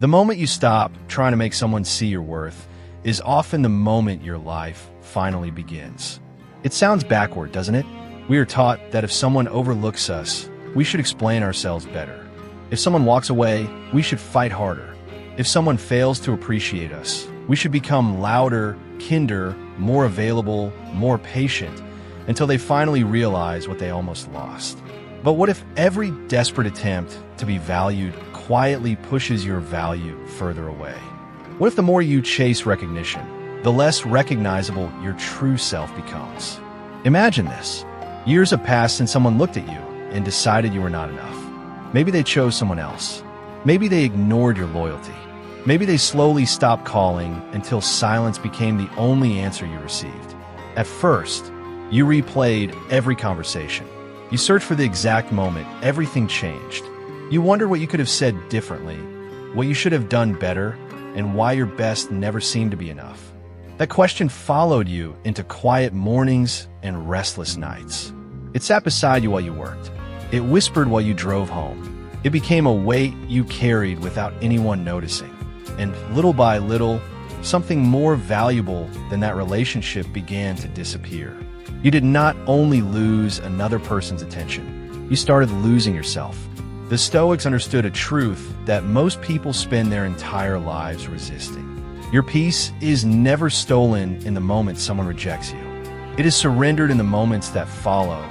The moment you stop trying to make someone see your worth is often the moment your life finally begins. It sounds backward, doesn't it? We are taught that if someone overlooks us, we should explain ourselves better. If someone walks away, we should fight harder. If someone fails to appreciate us, we should become louder, kinder, more available, more patient, until they finally realize what they almost lost. But what if every desperate attempt to be valued quietly pushes your value further away? What if the more you chase recognition, the less recognizable your true self becomes? Imagine this. Years have passed since someone looked at you and decided you were not enough. Maybe they chose someone else. Maybe they ignored your loyalty. Maybe they slowly stopped calling until silence became the only answer you received. At first, you replayed every conversation. You searched for the exact moment everything changed. You wondered what you could have said differently, what you should have done better, and why your best never seemed to be enough. That question followed you into quiet mornings and restless nights. It sat beside you while you worked. It whispered while you drove home. It became a weight you carried without anyone noticing. And little by little, something more valuable than that relationship began to disappear. You did not only lose another person's attention, you started losing yourself. The Stoics understood a truth that most people spend their entire lives resisting. Your peace is never stolen in the moment someone rejects you. It is surrendered in the moments that follow,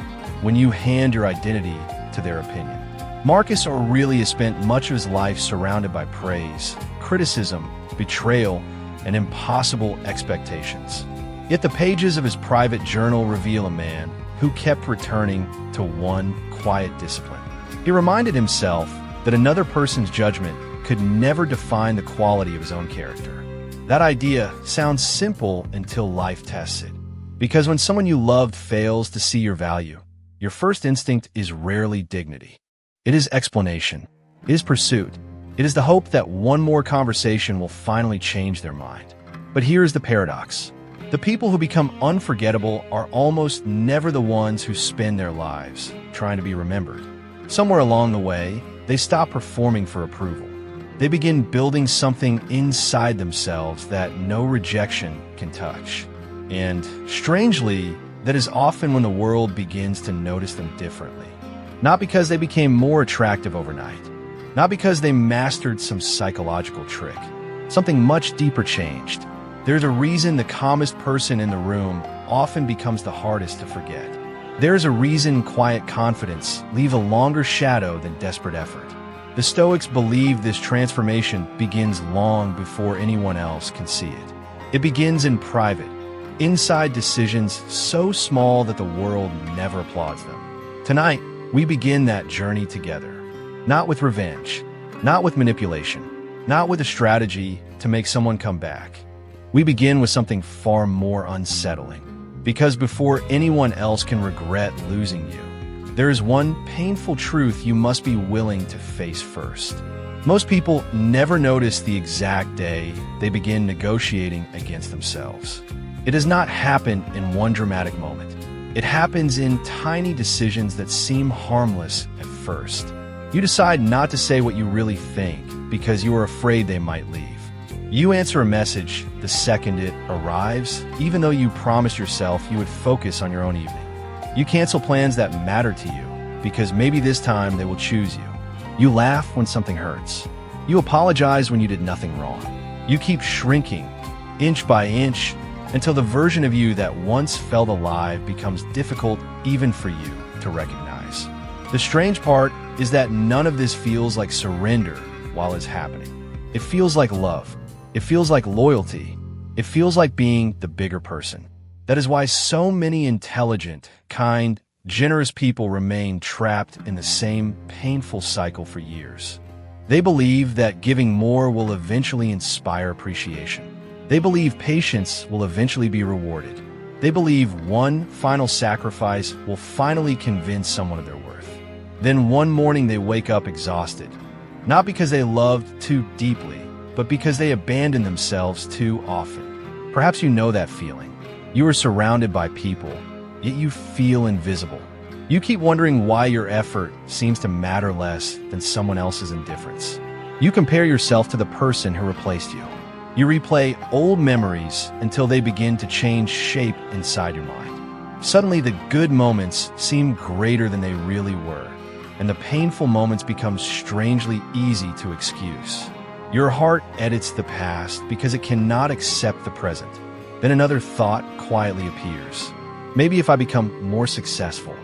when you hand your identity to their opinion. Marcus Aurelius spent much of his life surrounded by praise, criticism, betrayal, and impossible expectations. Yet the pages of his private journal reveal a man who kept returning to one quiet discipline. He reminded himself that another person's judgment could never define the quality of his own character. That idea sounds simple until life tests it. Because when someone you loved fails to see your value, your first instinct is rarely dignity. It is explanation. It is pursuit. It is the hope that one more conversation will finally change their mind. But here is the paradox. The people who become unforgettable are almost never the ones who spend their lives trying to be remembered. Somewhere along the way, they stop performing for approval. They begin building something inside themselves that no rejection can touch. And strangely, that is often when the world begins to notice them differently. Not because they became more attractive overnight. Not because they mastered some psychological trick. Something much deeper changed. There's a reason the calmest person in the room often becomes the hardest to forget. There's a reason quiet confidence leaves a longer shadow than desperate effort. The Stoics believe this transformation begins long before anyone else can see it. It begins in private, inside decisions so small that the world never applauds them. Tonight, we begin that journey together. Not with revenge, not with manipulation, not with a strategy to make someone come back. We begin with something far more unsettling. Because before anyone else can regret losing you, there is one painful truth you must be willing to face first. Most people never notice the exact day they begin negotiating against themselves. It does not happen in one dramatic moment. It happens in tiny decisions that seem harmless at first. You decide not to say what you really think because you are afraid they might leave. You answer a message the second it arrives, even though you promised yourself you would focus on your own evening. You cancel plans that matter to you because maybe this time they will choose you. You laugh when something hurts. You apologize when you did nothing wrong. You keep shrinking, inch by inch, until the version of you that once felt alive becomes difficult even for you to recognize. The strange part is that none of this feels like surrender while it's happening. It feels like love. It feels like loyalty. It feels like being the bigger person. That is why so many intelligent, kind, generous people remain trapped in the same painful cycle for years. They believe that giving more will eventually inspire appreciation. They believe patience will eventually be rewarded. They believe one final sacrifice will finally convince someone of their worth. Then one morning they wake up exhausted, not because they loved too deeply, but because they abandon themselves too often. Perhaps you know that feeling. You are surrounded by people, yet you feel invisible. You keep wondering why your effort seems to matter less than someone else's indifference. You compare yourself to the person who replaced you. You replay old memories until they begin to change shape inside your mind. Suddenly, the good moments seem greater than they really were, and the painful moments become strangely easy to excuse. Your heart edits the past because it cannot accept the present. Then another thought quietly appears. Maybe if I become more successful.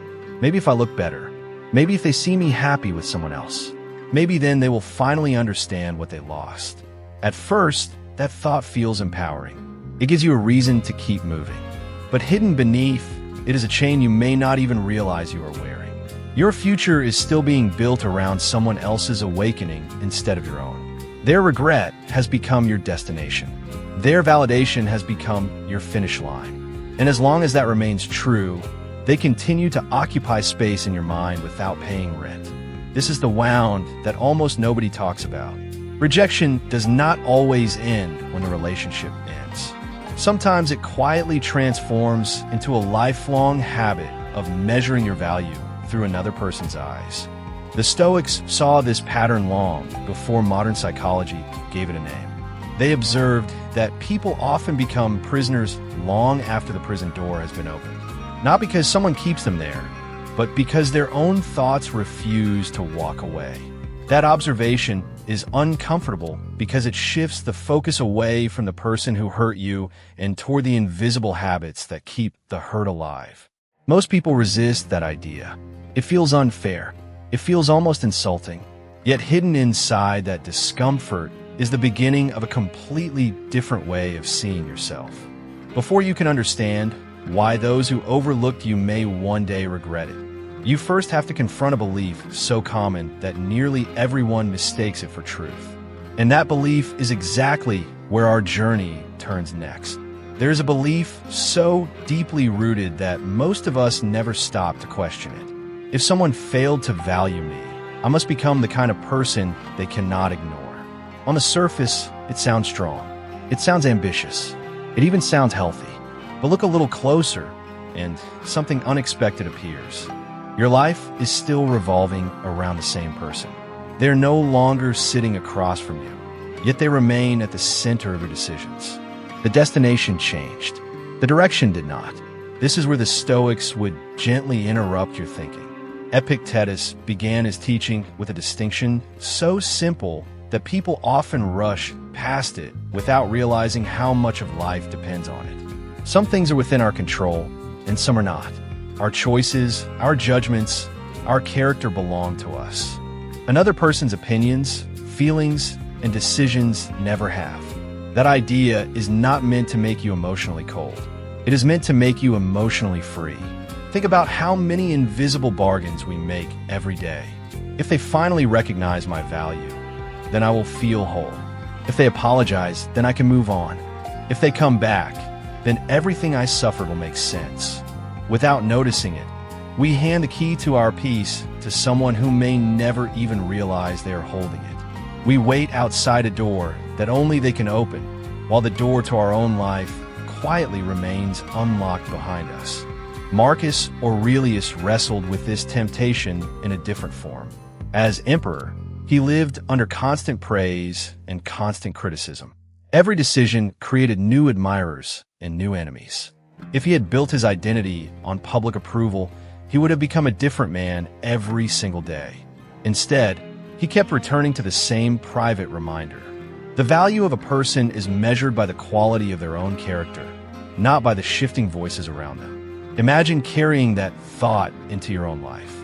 Maybe if I look better. Maybe if they see me happy with someone else. Maybe then they will finally understand what they lost. At first, that thought feels empowering. It gives you a reason to keep moving. But hidden beneath, it is a chain you may not even realize you are wearing. Your future is still being built around someone else's awakening instead of your own. Their regret has become your destination. Their validation has become your finish line. And as long as that remains true, they continue to occupy space in your mind without paying rent. This is the wound that almost nobody talks about. Rejection does not always end when the relationship ends. Sometimes it quietly transforms into a lifelong habit of measuring your value through another person's eyes. The Stoics saw this pattern long before modern psychology gave it a name. They observed that people often become prisoners long after the prison door has been opened. Not because someone keeps them there, but because their own thoughts refuse to walk away. That observation is uncomfortable because it shifts the focus away from the person who hurt you and toward the invisible habits that keep the hurt alive. Most people resist that idea. It feels unfair. It feels almost insulting. Yet hidden inside that discomfort is the beginning of a completely different way of seeing yourself. Before you can understand why those who overlooked you may one day regret it, you first have to confront a belief so common that nearly everyone mistakes it for truth. And that belief is exactly where our journey turns next. There is a belief so deeply rooted that most of us never stop to question it. If someone failed to value me, I must become the kind of person they cannot ignore. On the surface, it sounds strong. It sounds ambitious. It even sounds healthy. But look a little closer, and something unexpected appears. Your life is still revolving around the same person. They're no longer sitting across from you, yet they remain at the center of your decisions. The destination changed. The direction did not. This is where the Stoics would gently interrupt your thinking. Epictetus began his teaching with a distinction so simple that people often rush past it without realizing how much of life depends on it. Some things are within our control, and some are not. Our choices, our judgments, our character belong to us. Another person's opinions, feelings, and decisions never have. That idea is not meant to make you emotionally cold. It is meant to make you emotionally free. Think about how many invisible bargains we make every day. If they finally recognize my value, then I will feel whole. If they apologize, then I can move on. If they come back, then everything I suffered will make sense. Without noticing it, we hand the key to our peace to someone who may never even realize they are holding it. We wait outside a door that only they can open, while the door to our own life quietly remains unlocked behind us. Marcus Aurelius wrestled with this temptation in a different form. As emperor, he lived under constant praise and constant criticism. Every decision created new admirers and new enemies. If he had built his identity on public approval, he would have become a different man every single day. Instead, he kept returning to the same private reminder. The value of a person is measured by the quality of their own character, not by the shifting voices around them. Imagine carrying that thought into your own life.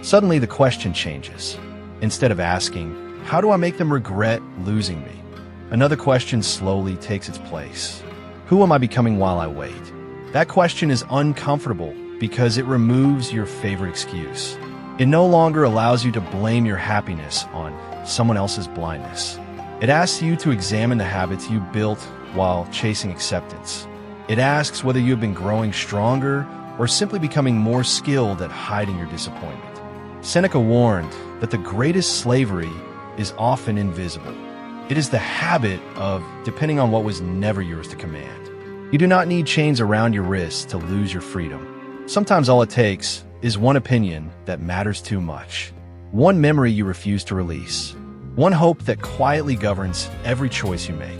Suddenly the question changes. Instead of asking, how do I make them regret losing me? Another question slowly takes its place. Who am I becoming while I wait? That question is uncomfortable because it removes your favorite excuse. It no longer allows you to blame your happiness on someone else's blindness. It asks you to examine the habits you built while chasing acceptance. It asks whether you have been growing stronger or simply becoming more skilled at hiding your disappointment. Seneca warned that the greatest slavery is often invisible. It is the habit of depending on what was never yours to command. You do not need chains around your wrists to lose your freedom. Sometimes all it takes is one opinion that matters too much, one memory you refuse to release, One hope that quietly governs every choice you make.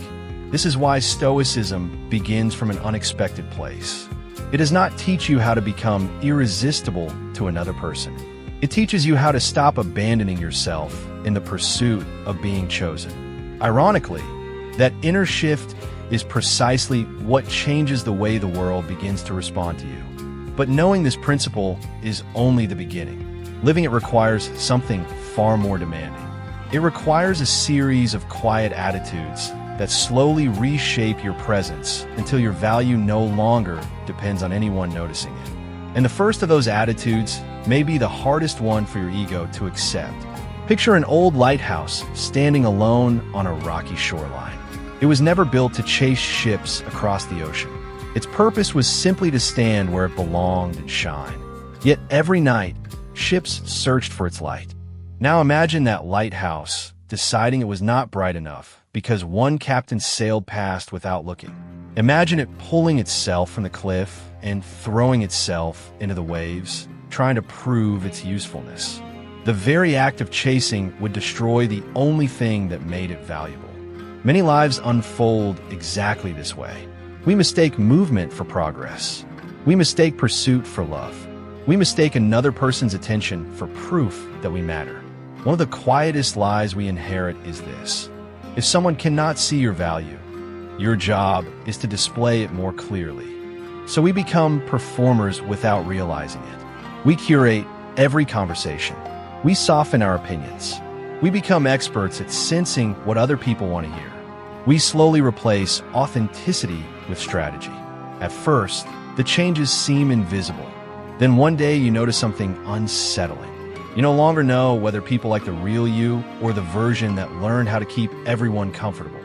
This is why Stoicism begins from an unexpected place. It does not teach you how to become irresistible to another person. It teaches you how to stop abandoning yourself in the pursuit of being chosen. Ironically, that inner shift is precisely what changes the way the world begins to respond to you. But knowing this principle is only the beginning. Living it requires something far more demanding. It requires a series of quiet attitudes that slowly reshape your presence until your value no longer depends on anyone noticing it. And the first of those attitudes may be the hardest one for your ego to accept. Picture an old lighthouse standing alone on a rocky shoreline. It was never built to chase ships across the ocean. Its purpose was simply to stand where it belonged and shine. Yet every night, ships searched for its light. Now imagine that lighthouse deciding it was not bright enough because one captain sailed past without looking. Imagine it pulling itself from the cliff and throwing itself into the waves, trying to prove its usefulness. The very act of chasing would destroy the only thing that made it valuable. Many lives unfold exactly this way. We mistake movement for progress. We mistake pursuit for love. We mistake another person's attention for proof that we matter. One of the quietest lies we inherit is this: if someone cannot see your value, your job is to display it more clearly. So we become performers without realizing it. We curate every conversation. We soften our opinions. We become experts at sensing what other people want to hear. We slowly replace authenticity with strategy. At first, the changes seem invisible. Then one day you notice something unsettling. You no longer know whether people like the real you or the version that learned how to keep everyone comfortable.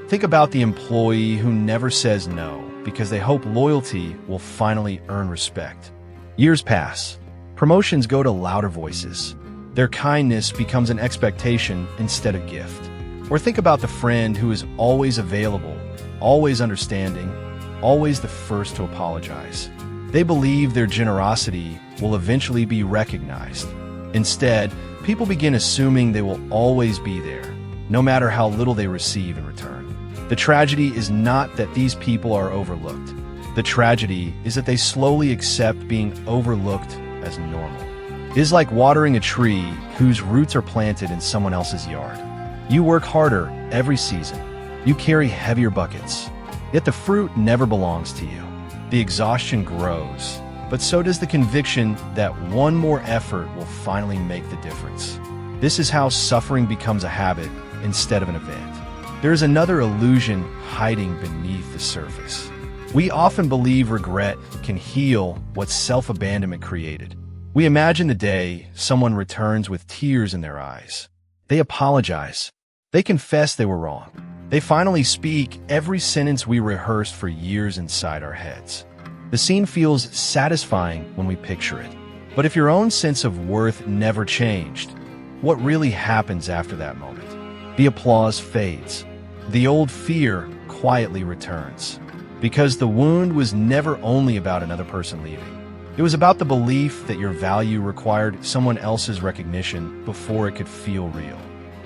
Think about the employee who never says no because they hope loyalty will finally earn respect. Years pass. Promotions go to louder voices. Their kindness becomes an expectation instead of gift. Or think about the friend who is always available, always understanding, always the first to apologize. They believe their generosity will eventually be recognized. Instead, people begin assuming they will always be there, no matter how little they receive in return. The tragedy is not that these people are overlooked. The tragedy is that they slowly accept being overlooked as normal. It is like watering a tree whose roots are planted in someone else's yard. You work harder every season. You carry heavier buckets. Yet the fruit never belongs to you. The exhaustion grows, but so does the conviction that one more effort will finally make the difference. This is how suffering becomes a habit instead of an event. There is another illusion hiding beneath the surface. We often believe regret can heal what self-abandonment created. We imagine the day someone returns with tears in their eyes. They apologize. They confess they were wrong. They finally speak every sentence we rehearsed for years inside our heads. The scene feels satisfying when we picture it. But if your own sense of worth never changed, what really happens after that moment? The applause fades. The old fear quietly returns. Because the wound was never only about another person leaving. It was about the belief that your value required someone else's recognition before it could feel real.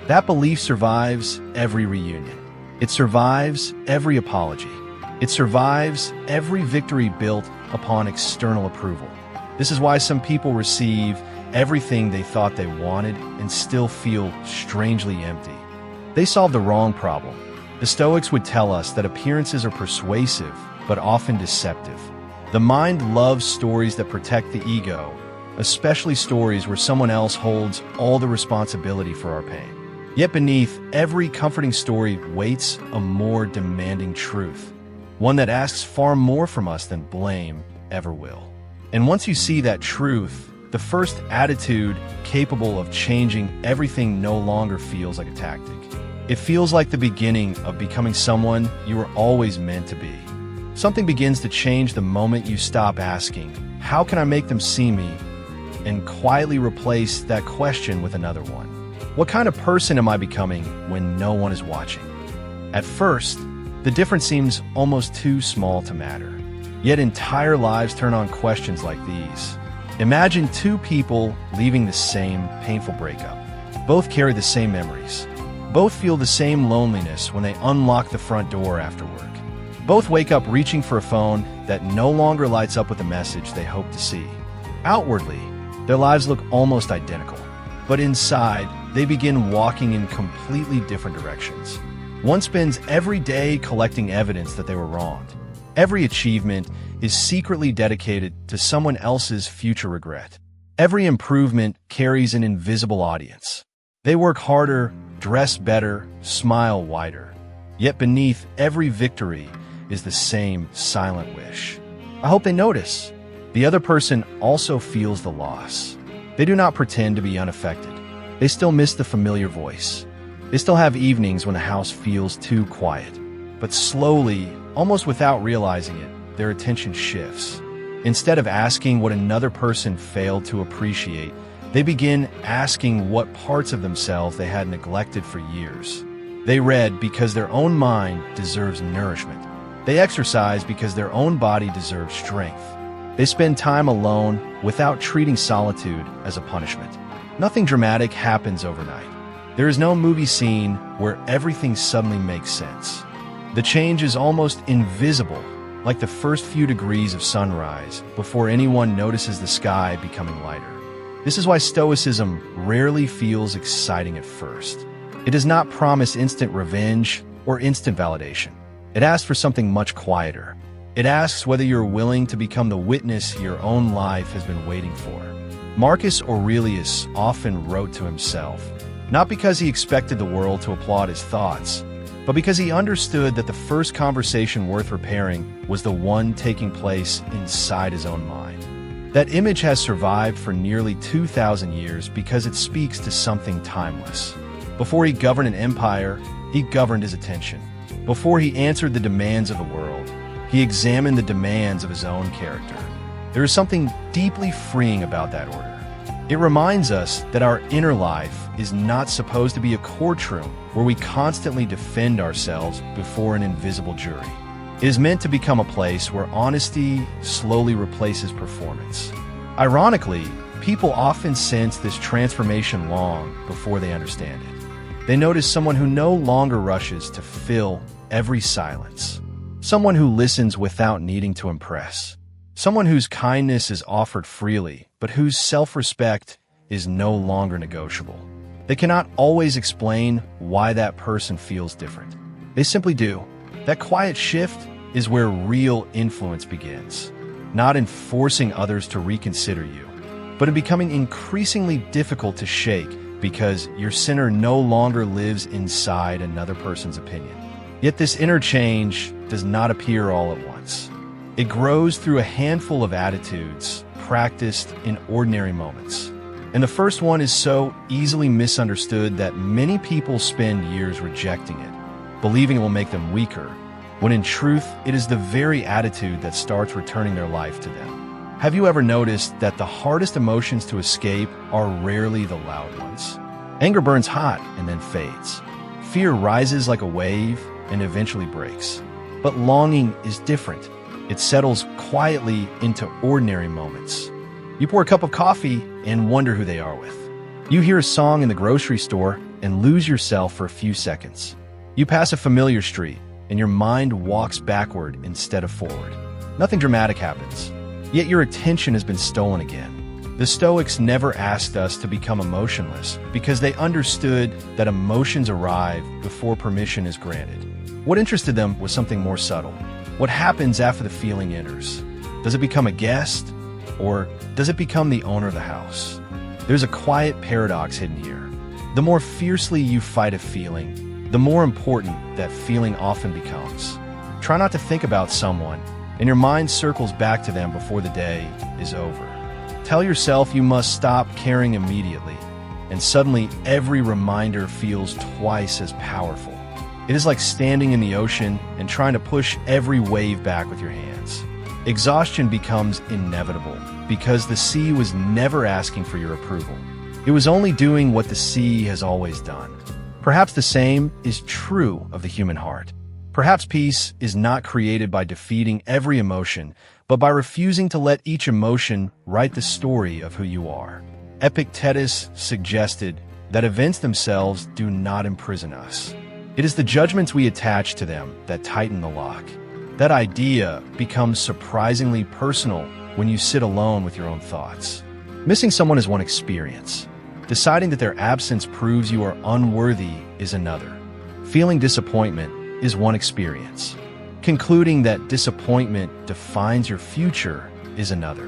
That belief survives every reunion. It survives every apology. It survives every victory built upon external approval. This is why some people receive everything they thought they wanted and still feel strangely empty. They solved the wrong problem. The Stoics would tell us that appearances are persuasive, but often deceptive. The mind loves stories that protect the ego, especially stories where someone else holds all the responsibility for our pain. Yet beneath every comforting story waits a more demanding truth, one that asks far more from us than blame ever will. And once you see that truth, the first attitude capable of changing everything no longer feels like a tactic. It feels like the beginning of becoming someone you were always meant to be. Something begins to change the moment you stop asking, "How can I make them see me?" and quietly replace that question with another one. What kind of person am I becoming when no one is watching? At first, the difference seems almost too small to matter. Yet entire lives turn on questions like these. Imagine two people leaving the same painful breakup. Both carry the same memories. Both feel the same loneliness when they unlock the front door after work. Both wake up reaching for a phone that no longer lights up with a message they hope to see. Outwardly, their lives look almost identical, but inside, they begin walking in completely different directions. One spends every day collecting evidence that they were wronged. Every achievement is secretly dedicated to someone else's future regret. Every improvement carries an invisible audience. They work harder, dress better, smile wider. Yet beneath every victory is the same silent wish. I hope they notice. The other person also feels the loss. They do not pretend to be unaffected. They still miss the familiar voice. They still have evenings when the house feels too quiet. But slowly, almost without realizing it, their attention shifts. Instead of asking what another person failed to appreciate, they begin asking what parts of themselves they had neglected for years. They read because their own mind deserves nourishment. They exercise because their own body deserves strength. They spend time alone without treating solitude as a punishment. Nothing dramatic happens overnight. There is no movie scene where everything suddenly makes sense. The change is almost invisible, like the first few degrees of sunrise before anyone notices the sky becoming lighter. This is why Stoicism rarely feels exciting at first. It does not promise instant revenge or instant validation. It asks for something much quieter. It asks whether you're willing to become the witness your own life has been waiting for. Marcus Aurelius often wrote to himself, not because he expected the world to applaud his thoughts, but because he understood that the first conversation worth repairing was the one taking place inside his own mind. That image has survived for nearly 2,000 years because it speaks to something timeless. Before he governed an empire, he governed his attention. Before he answered the demands of the world, he examined the demands of his own character. There is something deeply freeing about that order. It reminds us that our inner life is not supposed to be a courtroom where we constantly defend ourselves before an invisible jury. It is meant to become a place where honesty slowly replaces performance. Ironically, people often sense this transformation long before they understand it. They notice someone who no longer rushes to fill every silence. Someone who listens without needing to impress. Someone whose kindness is offered freely, but whose self-respect is no longer negotiable. They cannot always explain why that person feels different. They simply do. That quiet shift is where real influence begins. Not in forcing others to reconsider you, but in becoming increasingly difficult to shake because your sinner no longer lives inside another person's opinion. Yet this inner change does not appear all at once. It grows through a handful of attitudes practiced in ordinary moments. And the first one is so easily misunderstood that many people spend years rejecting it, believing it will make them weaker, when in truth, it is the very attitude that starts returning their life to them. Have you ever noticed that the hardest emotions to escape are rarely the loud ones? Anger burns hot and then fades. Fear rises like a wave and eventually breaks. But longing is different. It settles quietly into ordinary moments. You pour a cup of coffee and wonder who they are with. You hear a song in the grocery store and lose yourself for a few seconds. You pass a familiar street and your mind walks backward instead of forward. Nothing dramatic happens, yet your attention has been stolen again. The Stoics never asked us to become emotionless because they understood that emotions arrive before permission is granted. What interested them was something more subtle. What happens after the feeling enters? Does it become a guest, or does it become the owner of the house? There's a quiet paradox hidden here. The more fiercely you fight a feeling, the more important that feeling often becomes. Try not to think about someone, and your mind circles back to them before the day is over. Tell yourself you must stop caring immediately, and suddenly every reminder feels twice as powerful. It is like standing in the ocean and trying to push every wave back with your hands. Exhaustion becomes inevitable because the sea was never asking for your approval. It was only doing what the sea has always done. Perhaps the same is true of the human heart. Perhaps peace is not created by defeating every emotion, but by refusing to let each emotion write the story of who you are. Epictetus suggested, that events themselves do not imprison us. It is the judgments we attach to them that tighten the lock. That idea becomes surprisingly personal when you sit alone with your own thoughts. Missing someone is one experience. Deciding that their absence proves you are unworthy is another. Feeling disappointment is one experience. Concluding that disappointment defines your future is another.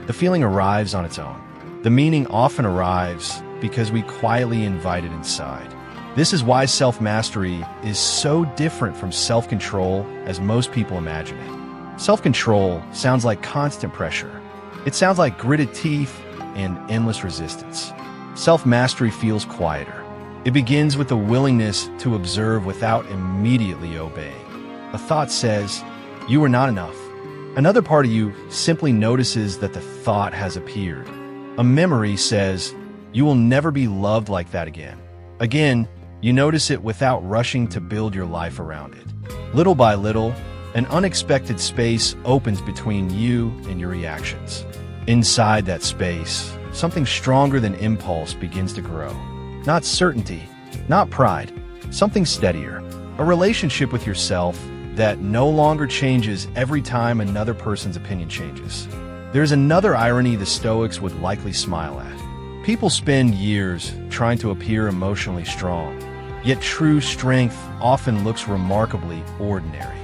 The feeling arrives on its own. The meaning often arrives because we quietly invite it inside. This is why self-mastery is so different from self-control as most people imagine it. Self-control sounds like constant pressure. It sounds like gritted teeth and endless resistance. Self-mastery feels quieter. It begins with the willingness to observe without immediately obeying. A thought says, "You are not enough." Another part of you simply notices that the thought has appeared. A memory says, "You will never be loved like that again." Again, you notice it without rushing to build your life around it. Little by little, an unexpected space opens between you and your reactions. Inside that space, something stronger than impulse begins to grow. Not certainty, not pride, something steadier. A relationship with yourself that no longer changes every time another person's opinion changes. There's another irony the Stoics would likely smile at. People spend years trying to appear emotionally strong, yet true strength often looks remarkably ordinary.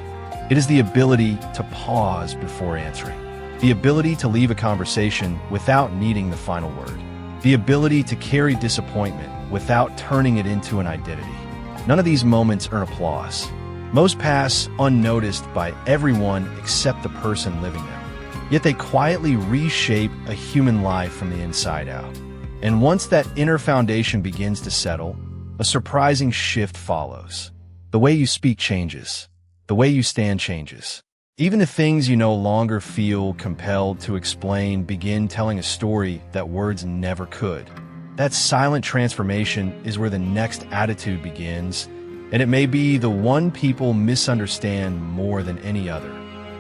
It is the ability to pause before answering, the ability to leave a conversation without needing the final word, the ability to carry disappointment without turning it into an identity. None of these moments earn applause. Most pass unnoticed by everyone except the person living them. Yet they quietly reshape a human life from the inside out. And once that inner foundation begins to settle, a surprising shift follows. The way you speak changes. The way you stand changes. Even the things you no longer feel compelled to explain begin telling a story that words never could. That silent transformation is where the next attitude begins, and it may be the one people misunderstand more than any other.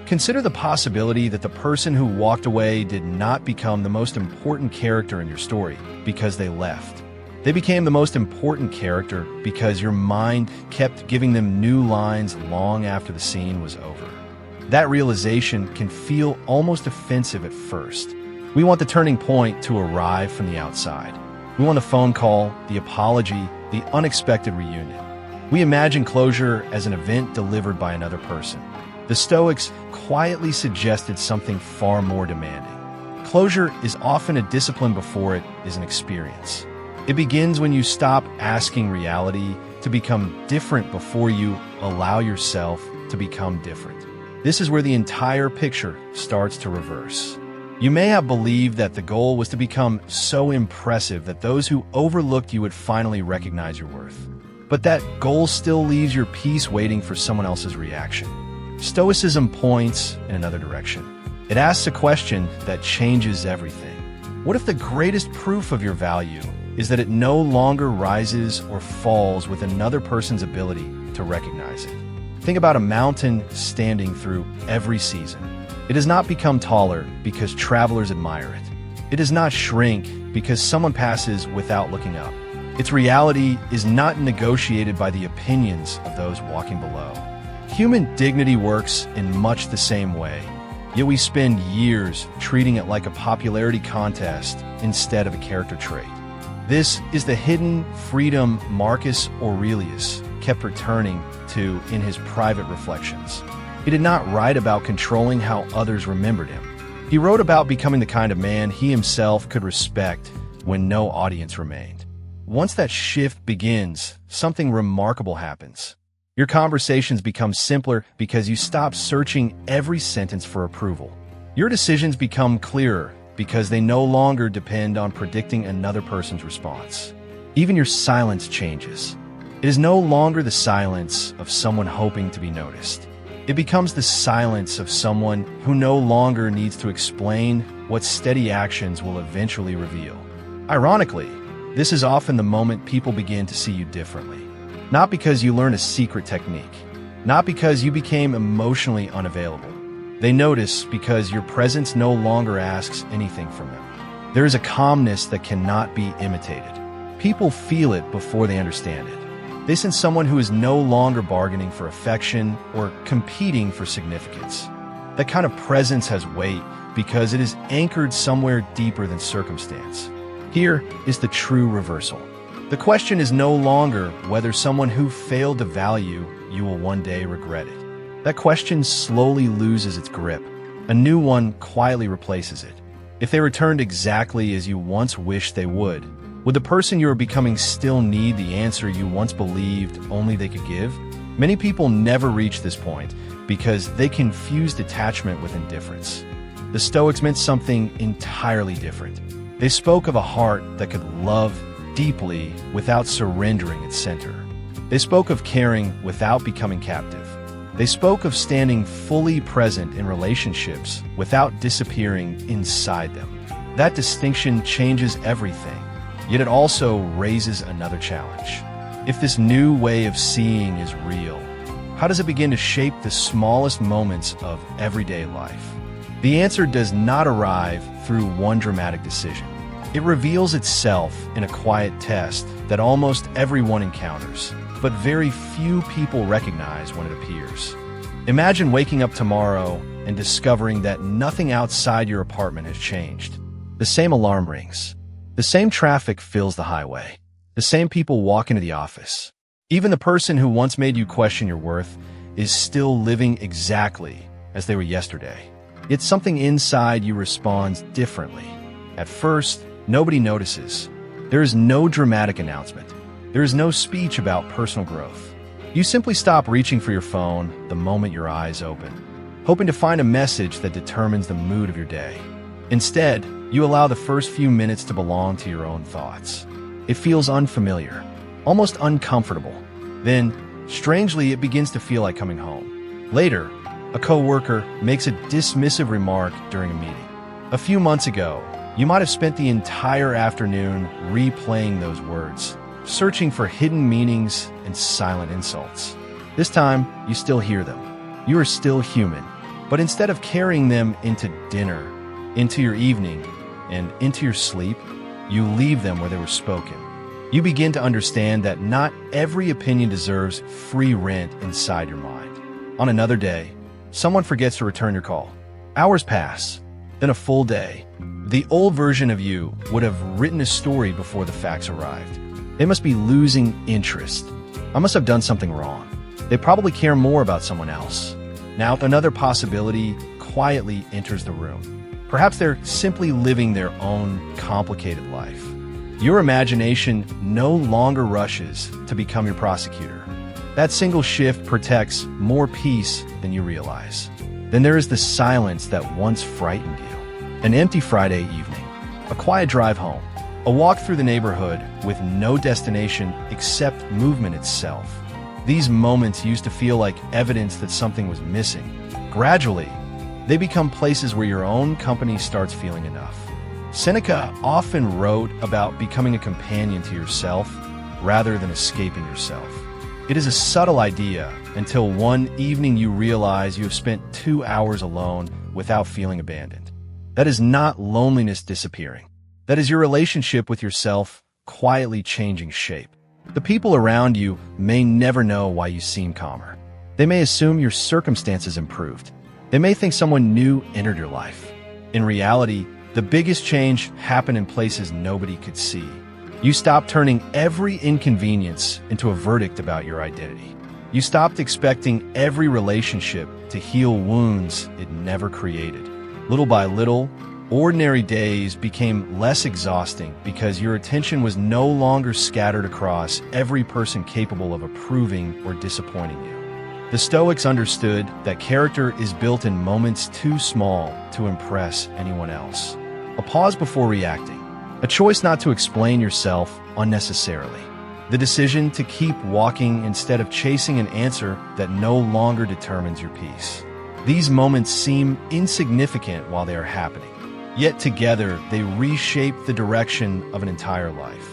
Consider the possibility that the person who walked away did not become the most important character in your story because they left. They became the most important character because your mind kept giving them new lines long after the scene was over. That realization can feel almost offensive at first. We want the turning point to arrive from the outside. We want the phone call, the apology, the unexpected reunion. We imagine closure as an event delivered by another person. The Stoics quietly suggested something far more demanding. Closure is often a discipline before it is an experience. It begins when you stop asking reality to become different before you allow yourself to become different. This is where the entire picture starts to reverse. You may have believed that the goal was to become so impressive that those who overlooked you would finally recognize your worth. But that goal still leaves your peace waiting for someone else's reaction. Stoicism points in another direction. It asks a question that changes everything. What if the greatest proof of your value is that it no longer rises or falls with another person's ability to recognize it? Think about a mountain standing through every season. It does not become taller because travelers admire it. It does not shrink because someone passes without looking up. Its reality is not negotiated by the opinions of those walking below. Human dignity works in much the same way, yet we spend years treating it like a popularity contest instead of a character trait. This is the hidden freedom Marcus Aurelius kept returning to in his private reflections. He did not write about controlling how others remembered him. He wrote about becoming the kind of man he himself could respect when no audience remained. Once that shift begins, something remarkable happens. Your conversations become simpler because you stop searching every sentence for approval. Your decisions become clearer because they no longer depend on predicting another person's response. Even your silence changes. It is no longer the silence of someone hoping to be noticed. It becomes the silence of someone who no longer needs to explain what steady actions will eventually reveal. Ironically, this is often the moment people begin to see you differently. Not because you learn a secret technique, not because you became emotionally unavailable. They notice because your presence no longer asks anything from them. There is a calmness that cannot be imitated. People feel it before they understand it. They sense someone who is no longer bargaining for affection or competing for significance. That kind of presence has weight because it is anchored somewhere deeper than circumstance. Here is the true reversal. The question is no longer whether someone who failed to value you will one day regret it. That question slowly loses its grip. A new one quietly replaces it. If they returned exactly as you once wished they would the person you are becoming still need the answer you once believed only they could give? Many people never reach this point because they confused attachment with indifference. The Stoics meant something entirely different. They spoke of a heart that could love deeply without surrendering its center. They spoke of caring without becoming captive. They spoke of standing fully present in relationships without disappearing inside them. That distinction changes everything, yet it also raises another challenge. If this new way of seeing is real, how does it begin to shape the smallest moments of everyday life? The answer does not arrive through one dramatic decision. It reveals itself in a quiet test that almost everyone encounters, but very few people recognize when it appears. Imagine waking up tomorrow and discovering that nothing outside your apartment has changed. The same alarm rings. The same traffic fills the highway. The same people walk into the office. Even the person who once made you question your worth is still living exactly as they were yesterday. Yet something inside you responds differently. At first, nobody notices. There is no dramatic announcement. There is no speech about personal growth. You simply stop reaching for your phone the moment your eyes open, hoping to find a message that determines the mood of your day. Instead, you allow the first few minutes to belong to your own thoughts. It feels unfamiliar, almost uncomfortable. Then, strangely, it begins to feel like coming home. Later, a coworker makes a dismissive remark during a meeting. A few months ago, you might have spent the entire afternoon replaying those words, searching for hidden meanings and silent insults. This time, you still hear them. You are still human, but instead of carrying them into dinner, into your evening, and into your sleep, you leave them where they were spoken. You begin to understand that not every opinion deserves free rent inside your mind. On another day, someone forgets to return your call. Hours pass, then a full day. The old version of you would have written a story before the facts arrived. They must be losing interest. I must have done something wrong. They probably care more about someone else. Now, another possibility quietly enters the room. Perhaps they're simply living their own complicated life. Your imagination no longer rushes to become your prosecutor. That single shift protects more peace than you realize. Then there is the silence that once frightened you. An empty Friday evening, a quiet drive home, a walk through the neighborhood with no destination except movement itself. These moments used to feel like evidence that something was missing. Gradually, they become places where your own company starts feeling enough. Seneca often wrote about becoming a companion to yourself rather than escaping yourself. It is a subtle idea until one evening you realize you have spent 2 hours alone without feeling abandoned. That is not loneliness disappearing. That is your relationship with yourself quietly changing shape. The people around you may never know why you seem calmer. They may assume your circumstances improved. They may think someone new entered your life. In reality, the biggest change happened in places nobody could see. You stopped turning every inconvenience into a verdict about your identity. You stopped expecting every relationship to heal wounds it never created. Little by little, ordinary days became less exhausting because your attention was no longer scattered across every person capable of approving or disappointing you. The Stoics understood that character is built in moments too small to impress anyone else. A pause before reacting. A choice not to explain yourself unnecessarily. The decision to keep walking instead of chasing an answer that no longer determines your peace. These moments seem insignificant while they are happening. Yet together, they reshape the direction of an entire life.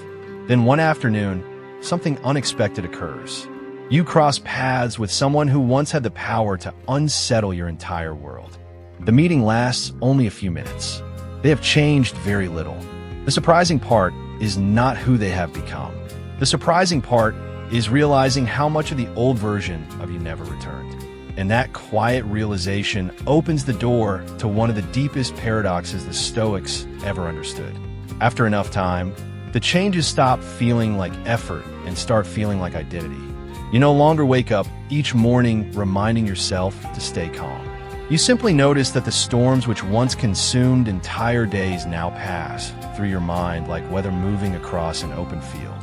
Then one afternoon, something unexpected occurs. You cross paths with someone who once had the power to unsettle your entire world. The meeting lasts only a few minutes. They have changed very little. The surprising part, is not who they have become. The surprising part is realizing how much of the old version of you never returned. And that quiet realization opens the door to one of the deepest paradoxes the Stoics ever understood. After enough time, the changes stop feeling like effort and start feeling like identity. You no longer wake up each morning reminding yourself to stay calm. You simply notice that the storms which once consumed entire days now pass through your mind like weather moving across an open field.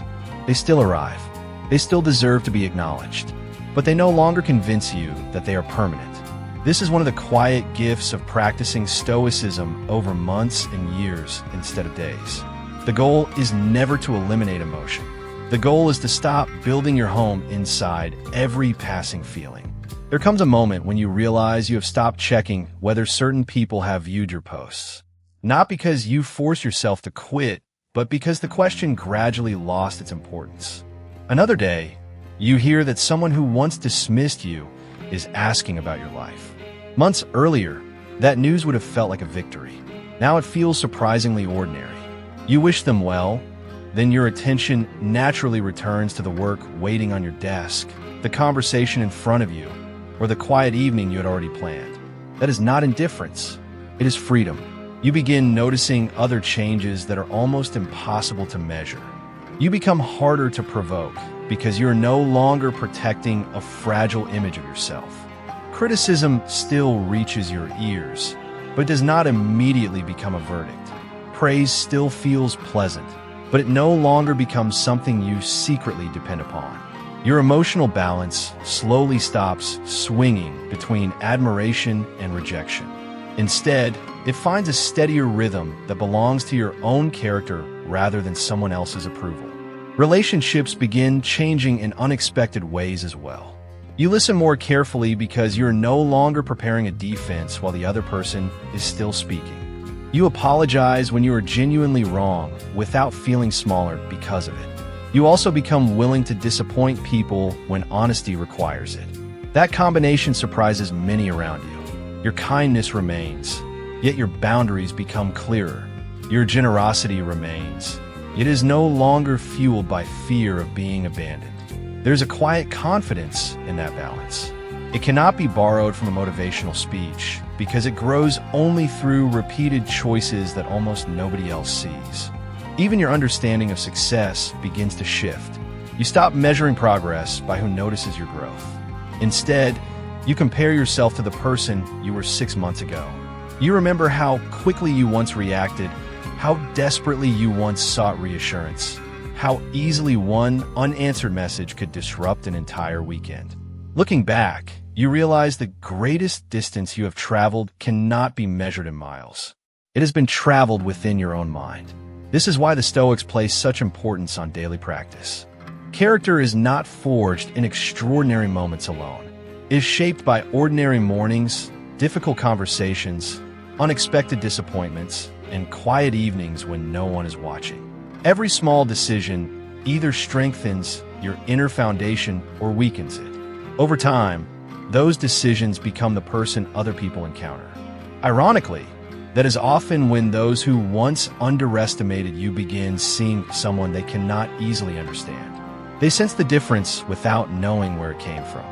They still arrive. They still deserve to be acknowledged. But they no longer convince you that they are permanent. This is one of the quiet gifts of practicing Stoicism over months and years instead of days. The goal is never to eliminate emotion. The goal is to stop building your home inside every passing feeling. There comes a moment when you realize you have stopped checking whether certain people have viewed your posts. Not because you force yourself to quit, but because the question gradually lost its importance. Another day, you hear that someone who once dismissed you is asking about your life. Months earlier, that news would have felt like a victory. Now it feels surprisingly ordinary. You wish them well, then your attention naturally returns to the work waiting on your desk, the conversation in front of you, or the quiet evening you had already planned. That is not indifference. It is freedom. You begin noticing other changes that are almost impossible to measure. You become harder to provoke because you're no longer protecting a fragile image of yourself. Criticism still reaches your ears, but does not immediately become a verdict. Praise still feels pleasant, but it no longer becomes something you secretly depend upon. Your emotional balance slowly stops swinging between admiration and rejection. Instead, it finds a steadier rhythm that belongs to your own character rather than someone else's approval. Relationships begin changing in unexpected ways as well. You listen more carefully because you're no longer preparing a defense while the other person is still speaking. You apologize when you are genuinely wrong without feeling smaller because of it. You also become willing to disappoint people when honesty requires it. That combination surprises many around you. Your kindness remains, yet your boundaries become clearer. Your generosity remains. It is no longer fueled by fear of being abandoned. There's a quiet confidence in that balance. It cannot be borrowed from a motivational speech because it grows only through repeated choices that almost nobody else sees. Even your understanding of success begins to shift. You stop measuring progress by who notices your growth. Instead, you compare yourself to the person you were 6 months ago. You remember how quickly you once reacted, how desperately you once sought reassurance, how easily one unanswered message could disrupt an entire weekend. Looking back, you realize the greatest distance you have traveled cannot be measured in miles. It has been traveled within your own mind. This is why the Stoics place such importance on daily practice. Character is not forged in extraordinary moments alone. It is shaped by ordinary mornings, difficult conversations, unexpected disappointments, and quiet evenings when no one is watching. Every small decision either strengthens your inner foundation or weakens it. Over time, those decisions become the person other people encounter. Ironically, that is often when those who once underestimated you begin seeing someone they cannot easily understand. They sense the difference without knowing where it came from.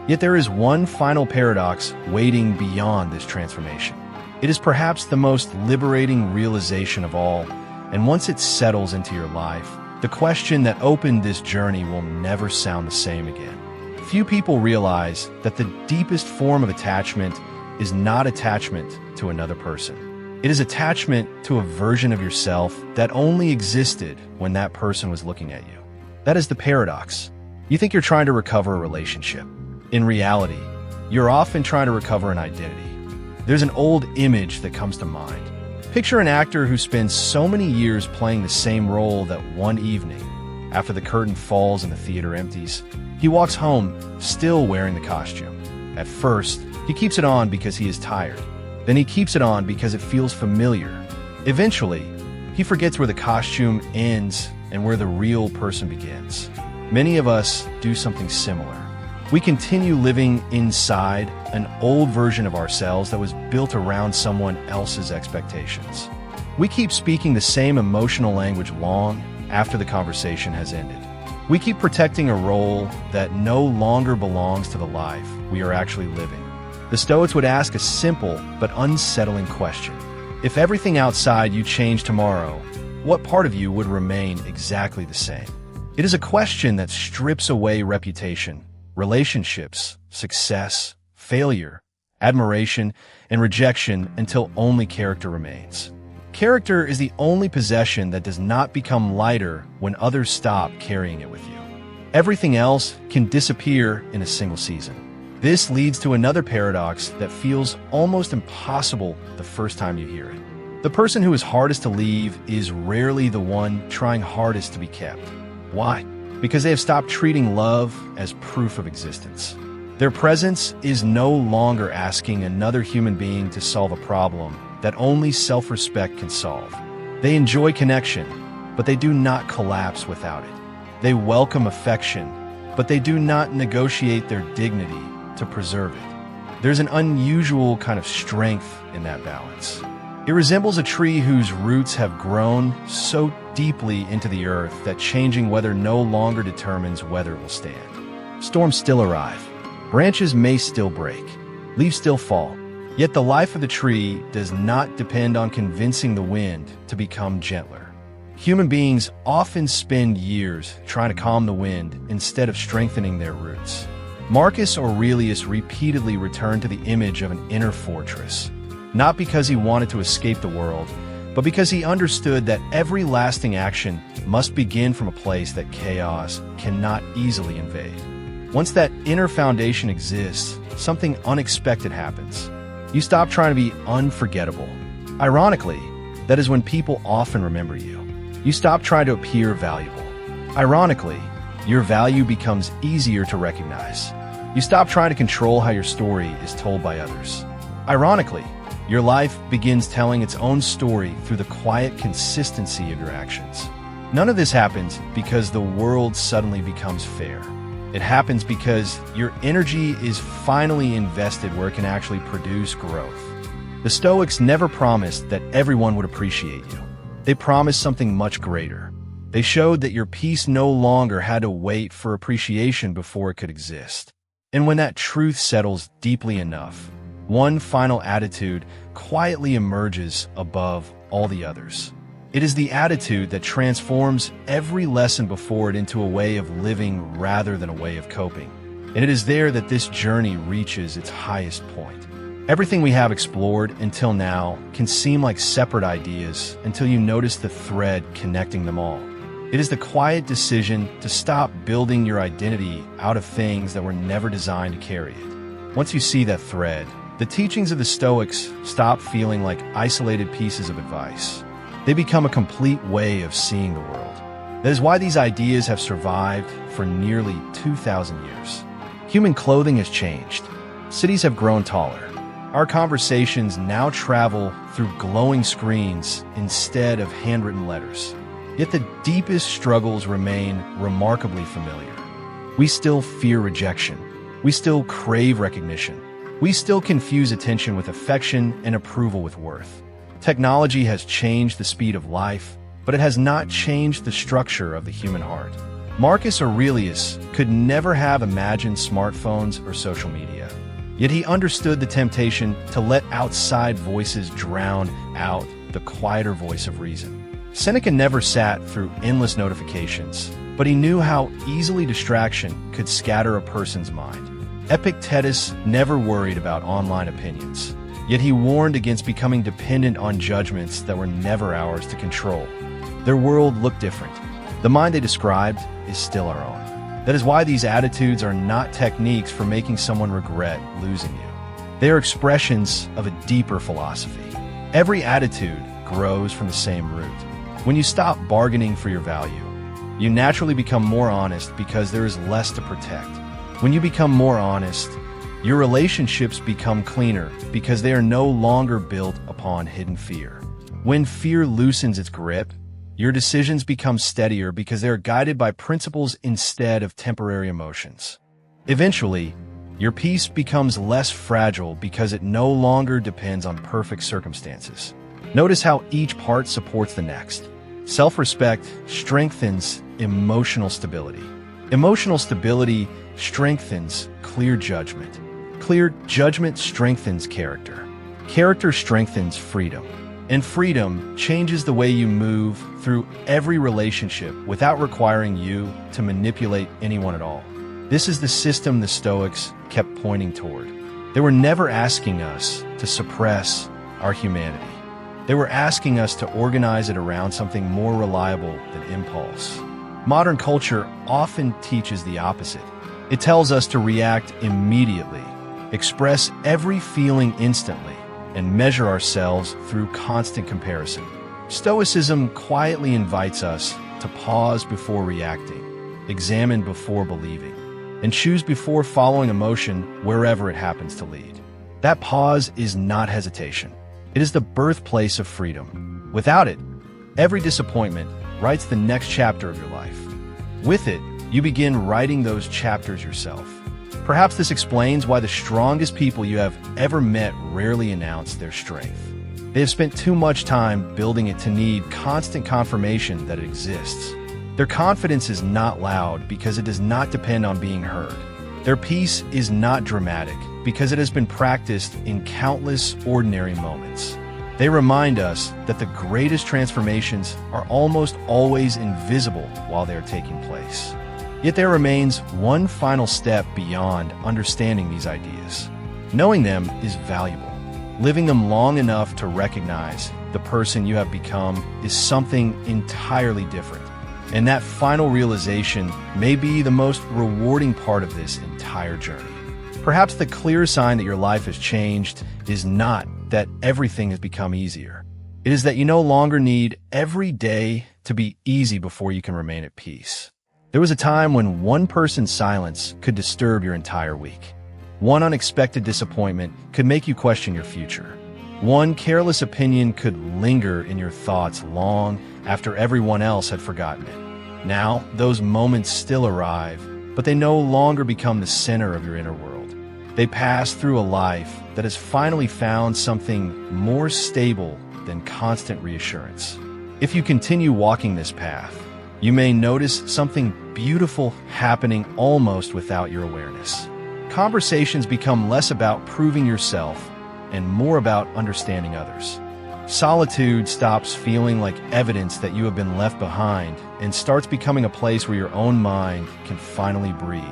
Yet there is one final paradox waiting beyond this transformation. It is perhaps the most liberating realization of all, and once it settles into your life, the question that opened this journey will never sound the same again. Few people realize that the deepest form of attachment is not attachment to another person. It is attachment to a version of yourself that only existed when that person was looking at you. That is the paradox. You think you're trying to recover a relationship. In reality, you're often trying to recover an identity. There's an old image that comes to mind. Picture an actor who spends so many years playing the same role that one evening, after the curtain falls and the theater empties, he walks home still wearing the costume. At first, he keeps it on because he is tired. Then he keeps it on because it feels familiar. Eventually, he forgets where the costume ends and where the real person begins. Many of us do something similar. We continue living inside an old version of ourselves that was built around someone else's expectations. We keep speaking the same emotional language long after the conversation has ended. We keep protecting a role that no longer belongs to the life we are actually living. The Stoics would ask a simple but unsettling question. If everything outside you changed tomorrow, what part of you would remain exactly the same? It is a question that strips away reputation, relationships, success, failure, admiration, and rejection until only character remains. Character is the only possession that does not become lighter when others stop carrying it with you. Everything else can disappear in a single season. This leads to another paradox that feels almost impossible the first time you hear it. The person who is hardest to leave is rarely the one trying hardest to be kept. Why? Because they have stopped treating love as proof of existence. Their presence is no longer asking another human being to solve a problem that only self-respect can solve. They enjoy connection, but they do not collapse without it. They welcome affection, but they do not negotiate their dignity to preserve it. There's an unusual kind of strength in that balance. It resembles a tree whose roots have grown so deeply into the earth that changing weather no longer determines whether it will stand. Storms still arrive. Branches may still break. Leaves still fall. Yet the life of the tree does not depend on convincing the wind to become gentler. Human beings often spend years trying to calm the wind instead of strengthening their roots. Marcus Aurelius repeatedly returned to the image of an inner fortress, not because he wanted to escape the world, but because he understood that every lasting action must begin from a place that chaos cannot easily invade. Once that inner foundation exists, something unexpected happens. You stop trying to be unforgettable. Ironically, that is when people often remember you. You stop trying to appear valuable. Ironically, your value becomes easier to recognize. You stop trying to control how your story is told by others. Ironically, your life begins telling its own story through the quiet consistency of your actions. None of this happens because the world suddenly becomes fair. It happens because your energy is finally invested where it can actually produce growth. The Stoics never promised that everyone would appreciate you. They promised something much greater. They showed that your peace no longer had to wait for appreciation before it could exist. And when that truth settles deeply enough, one final attitude quietly emerges above all the others. It is the attitude that transforms every lesson before it into a way of living rather than a way of coping. And it is there that this journey reaches its highest point. Everything we have explored until now can seem like separate ideas until you notice the thread connecting them all. It is the quiet decision to stop building your identity out of things that were never designed to carry it. Once you see that thread, the teachings of the Stoics stop feeling like isolated pieces of advice. They become a complete way of seeing the world. That is why these ideas have survived for nearly 2,000 years. Human clothing has changed. Cities have grown taller. Our conversations now travel through glowing screens instead of handwritten letters. Yet the deepest struggles remain remarkably familiar. We still fear rejection. We still crave recognition. We still confuse attention with affection and approval with worth. Technology has changed the speed of life, but it has not changed the structure of the human heart. Marcus Aurelius could never have imagined smartphones or social media. Yet he understood the temptation to let outside voices drown out the quieter voice of reason. Seneca never sat through endless notifications, but he knew how easily distraction could scatter a person's mind. Epictetus never worried about online opinions, yet he warned against becoming dependent on judgments that were never ours to control. Their world looked different. The mind they described is still our own. That is why these attitudes are not techniques for making someone regret losing you. They are expressions of a deeper philosophy. Every attitude grows from the same root. When you stop bargaining for your value, you naturally become more honest because there is less to protect. When you become more honest, your relationships become cleaner because they are no longer built upon hidden fear. When fear loosens its grip, your decisions become steadier because they are guided by principles instead of temporary emotions. Eventually, your peace becomes less fragile because it no longer depends on perfect circumstances. Notice how each part supports the next. Self-respect strengthens emotional stability. Emotional stability strengthens clear judgment. Clear judgment strengthens character. Character strengthens freedom. And freedom changes the way you move through every relationship without requiring you to manipulate anyone at all. This is the system the Stoics kept pointing toward. They were never asking us to suppress our humanity. They were asking us to organize it around something more reliable than impulse. Modern culture often teaches the opposite. It tells us to react immediately, express every feeling instantly, and measure ourselves through constant comparison. Stoicism quietly invites us to pause before reacting, examine before believing, and choose before following emotion wherever it happens to lead. That pause is not hesitation. It is the birthplace of freedom. Without it, every disappointment writes the next chapter of your life. With it, you begin writing those chapters yourself. Perhaps this explains why the strongest people you have ever met rarely announce their strength. They have spent too much time building it to need constant confirmation that it exists. Their confidence is not loud because it does not depend on being heard. Their peace is not dramatic because it has been practiced in countless ordinary moments. They remind us that the greatest transformations are almost always invisible while they are taking place. Yet there remains one final step beyond understanding these ideas. Knowing them is valuable. Living them long enough to recognize the person you have become is something entirely different. And that final realization may be the most rewarding part of this entire journey. Perhaps the clear sign that your life has changed is not that everything has become easier. It is that you no longer need every day to be easy before you can remain at peace. There was a time when one person's silence could disturb your entire week. One unexpected disappointment could make you question your future. One careless opinion could linger in your thoughts long after everyone else had forgotten it. Now, those moments still arrive, but they no longer become the center of your inner world. They pass through a life that has finally found something more stable than constant reassurance. If you continue walking this path, you may notice something beautiful happening almost without your awareness. Conversations become less about proving yourself and more about understanding others. Solitude stops feeling like evidence that you have been left behind and starts becoming a place where your own mind can finally breathe.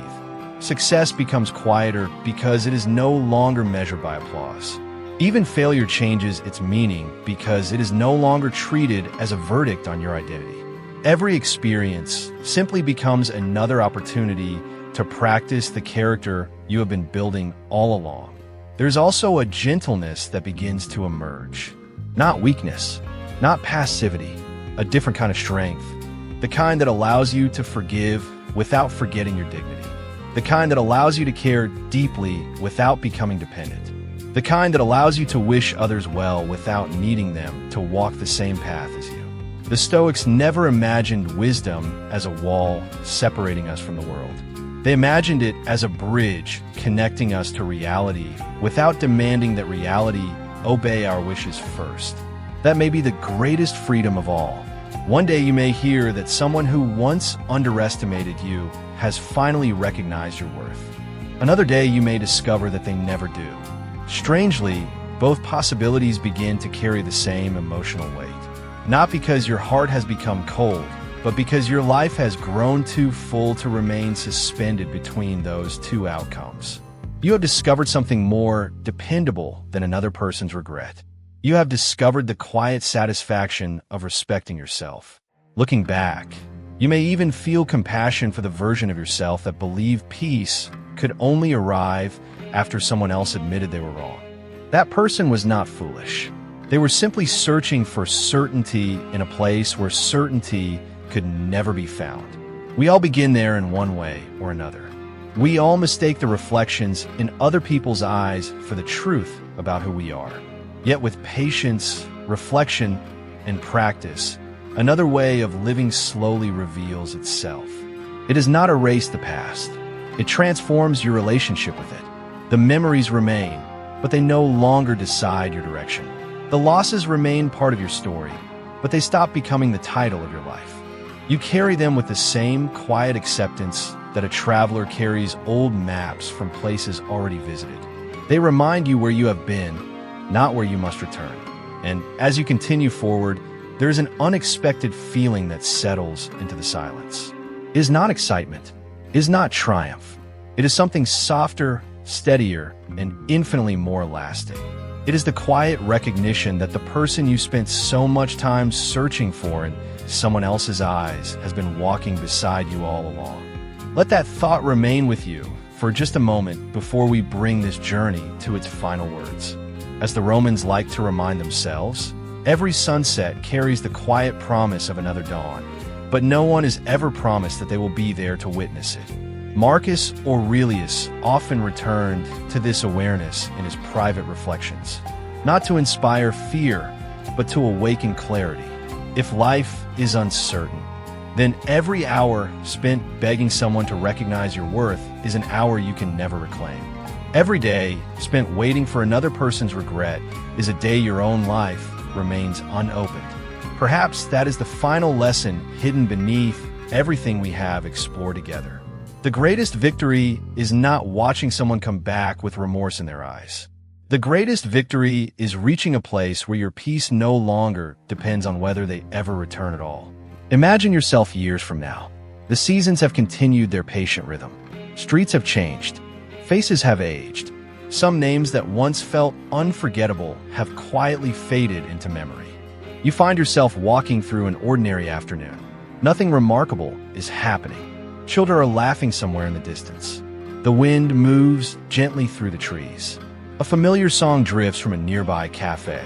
Success becomes quieter because it is no longer measured by applause. Even failure changes its meaning because it is no longer treated as a verdict on your identity. Every experience simply becomes another opportunity to practice the character you have been building all along. There's also a gentleness that begins to emerge. Not weakness, not passivity, a different kind of strength. The kind that allows you to forgive without forgetting your dignity. The kind that allows you to care deeply without becoming dependent. The kind that allows you to wish others well without needing them to walk the same path as you. The Stoics never imagined wisdom as a wall separating us from the world. They imagined it as a bridge connecting us to reality without demanding that reality obey our wishes first. That may be the greatest freedom of all. One day you may hear that someone who once underestimated you has finally recognized your worth. Another day you may discover that they never do. Strangely, both possibilities begin to carry the same emotional weight. Not because your heart has become cold, but because your life has grown too full to remain suspended between those two outcomes. You have discovered something more dependable than another person's regret. You have discovered the quiet satisfaction of respecting yourself. Looking back, you may even feel compassion for the version of yourself that believed peace could only arrive after someone else admitted they were wrong. That person was not foolish. They were simply searching for certainty in a place where certainty could never be found. We all begin there in one way or another. We all mistake the reflections in other people's eyes for the truth about who we are. Yet with patience, reflection, and practice, another way of living slowly reveals itself. It does not erase the past. It transforms your relationship with it. The memories remain, but they no longer decide your direction. The losses remain part of your story, but they stop becoming the title of your life. You carry them with the same quiet acceptance that a traveler carries old maps from places already visited. They remind you where you have been, not where you must return. And as you continue forward, there is an unexpected feeling that settles into the silence. It is not excitement. It is not triumph. It is something softer, steadier, and infinitely more lasting. It is the quiet recognition that the person you spent so much time searching for in someone else's eyes has been walking beside you all along. Let that thought remain with you for just a moment before we bring this journey to its final words. As the Romans like to remind themselves, every sunset carries the quiet promise of another dawn, but no one is ever promised that they will be there to witness it. Marcus Aurelius often returned to this awareness in his private reflections, not to inspire fear, but to awaken clarity. If life is uncertain, then every hour spent begging someone to recognize your worth is an hour you can never reclaim. Every day spent waiting for another person's regret is a day your own life remains unopened. Perhaps that is the final lesson hidden beneath everything we have explored together. The greatest victory is not watching someone come back with remorse in their eyes. The greatest victory is reaching a place where your peace no longer depends on whether they ever return at all. Imagine yourself years from now. The seasons have continued their patient rhythm. Streets have changed. Faces have aged. Some names that once felt unforgettable have quietly faded into memory. You find yourself walking through an ordinary afternoon. Nothing remarkable is happening. Children are laughing somewhere in the distance. The wind moves gently through the trees. A familiar song drifts from a nearby cafe.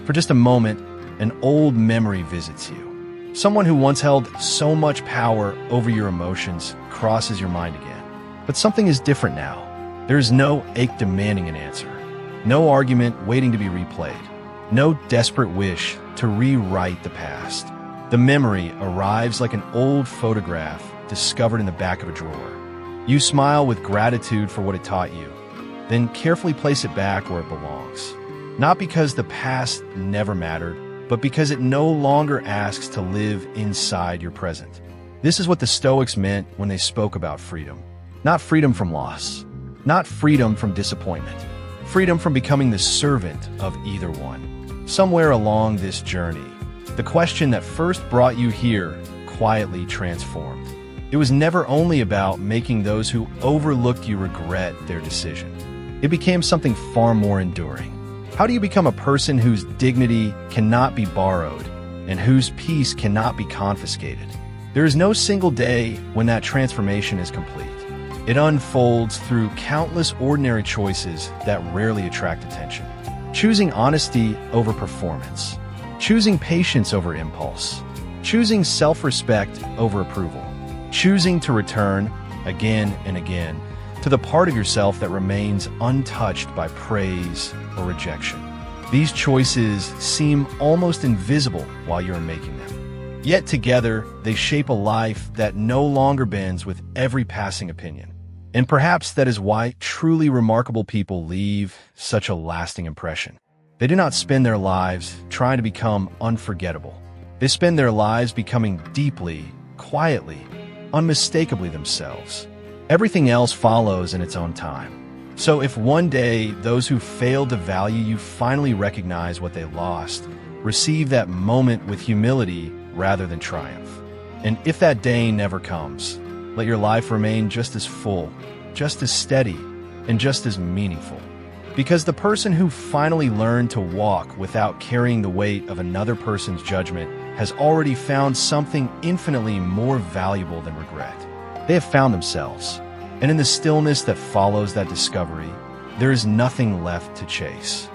For just a moment, an old memory visits you. Someone who once held so much power over your emotions crosses your mind again. But something is different now. There is no ache demanding an answer. No argument waiting to be replayed. No desperate wish to rewrite the past. The memory arrives like an old photograph discovered in the back of a drawer. You smile with gratitude for what it taught you, then carefully place it back where it belongs. Not because the past never mattered, but because it no longer asks to live inside your present. This is what the Stoics meant when they spoke about freedom. Not freedom from loss, not freedom from disappointment, freedom from becoming the servant of either one. Somewhere along this journey, the question that first brought you here quietly transformed. It was never only about making those who overlooked you regret their decision. It became something far more enduring. How do you become a person whose dignity cannot be borrowed and whose peace cannot be confiscated? There is no single day when that transformation is complete. It unfolds through countless ordinary choices that rarely attract attention. Choosing honesty over performance. Choosing patience over impulse. Choosing self-respect over approval. Choosing to return, again and again, to the part of yourself that remains untouched by praise or rejection. These choices seem almost invisible while you're making them. Yet together, they shape a life that no longer bends with every passing opinion. And perhaps that is why truly remarkable people leave such a lasting impression. They do not spend their lives trying to become unforgettable. They spend their lives becoming deeply, quietly, unmistakably themselves. Everything else follows in its own time. So if one day those who failed to value you finally recognize what they lost, receive that moment with humility rather than triumph. And if that day never comes, let your life remain just as full, just as steady, and just as meaningful. Because the person who finally learned to walk without carrying the weight of another person's judgment has already found something infinitely more valuable than regret. They have found themselves, and in the stillness that follows that discovery, there is nothing left to chase.